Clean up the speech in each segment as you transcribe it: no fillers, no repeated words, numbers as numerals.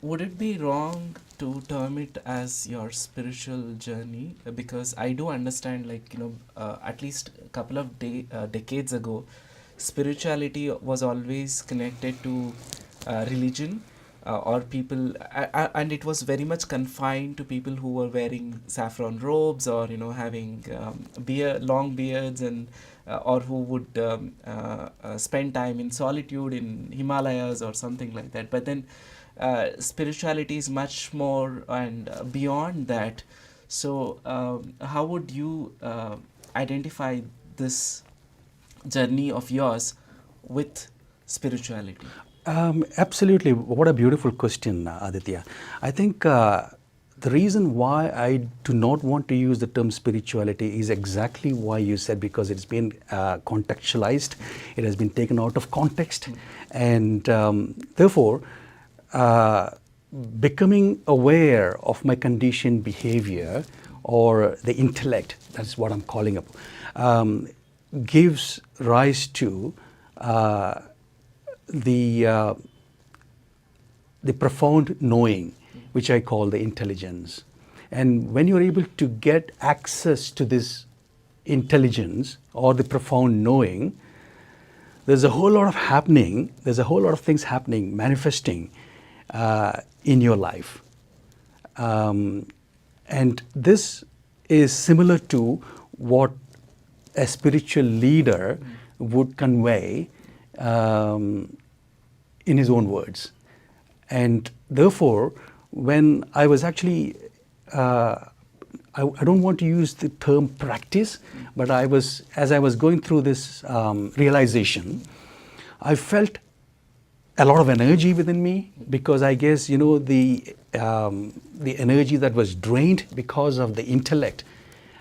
would it be wrong to term it as your spiritual journey? Because I do understand, like, at least a couple of decades ago, spirituality was always connected to religion, or people, and it was very much confined to people who were wearing saffron robes, or having long beards, and or who would spend time in solitude in Himalayas or something like that. But then spirituality is much more and beyond that. So how would you identify this journey of yours with spirituality? Absolutely. What a beautiful question, Aditya. I think the reason why I do not want to use the term spirituality is exactly why you said, because it's been contextualized, it has been taken out of context, and therefore, becoming aware of my conditioned behavior or the intellect, that's what I'm calling up, gives rise to the profound knowing, which I call the intelligence. And when you're able to get access to this intelligence or the profound knowing, there's a whole lot of happening, there's a whole lot of things happening, manifesting in your life. And this is similar to what a spiritual leader would convey in his own words. And therefore, when I was actually, I don't want to use the term practice, but as I was going through this realization, I felt a lot of energy within me, because I guess, the energy that was drained because of the intellect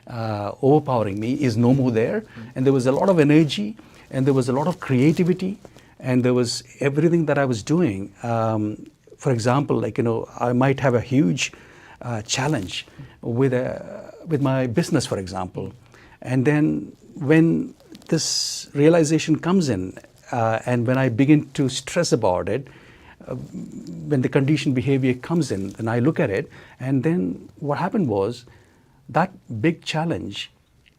overpowering me is no more there. And there was a lot of energy, and there was a lot of creativity, and there was everything that I was doing. For example, like, I might have a huge challenge with my business, for example. And then when this realization comes in, and when I begin to stress about it, when the conditioned behavior comes in, then I look at it, and then what happened was that big challenge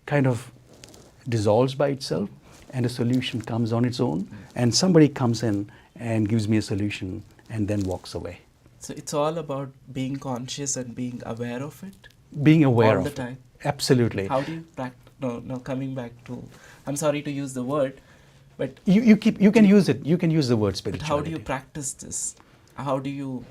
kind of dissolves by itself, and a solution comes on its own, and somebody comes in and gives me a solution and then walks away. So it's all about being conscious and being aware of it Being aware all of the it. time. Absolutely. How do you practice? No, coming back to, I'm sorry to use the word, but You can use it. You can use the word but spirituality. how do you practice this? How do you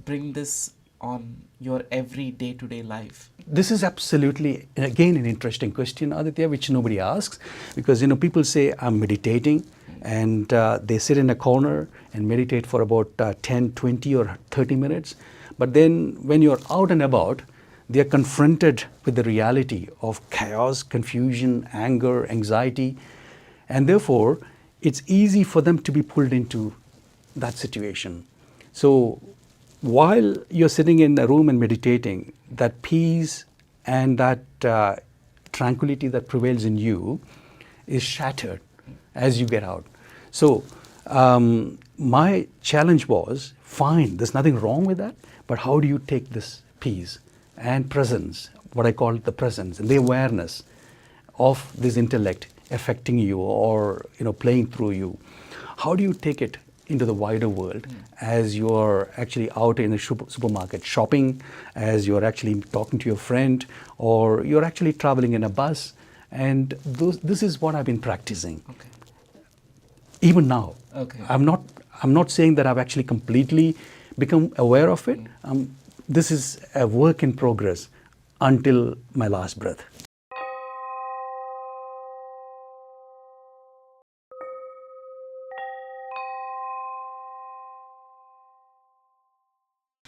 bring this on your every day-to-day life? This is absolutely, again, an interesting question, Aditya, which nobody asks, because people say I'm meditating, and they sit in a corner and meditate for about 10, 20 or 30 minutes. But then when you're out and about, they are confronted with the reality of chaos, confusion, anger, anxiety, and therefore it's easy for them to be pulled into that situation. So while you're sitting in a room and meditating, that peace and that tranquility that prevails in you is shattered as you get out. So my challenge was, fine, there's nothing wrong with that, but how do you take this peace and presence, what I call the presence and the awareness of this intellect affecting you, or playing through you? How do you take it into the wider world as you're actually out in the supermarket shopping, as you're actually talking to your friend, or you're actually traveling in a bus? And this is what I've been practicing. Okay. Even now. Okay. I'm not saying that I've actually completely become aware of it. This is a work in progress until my last breath.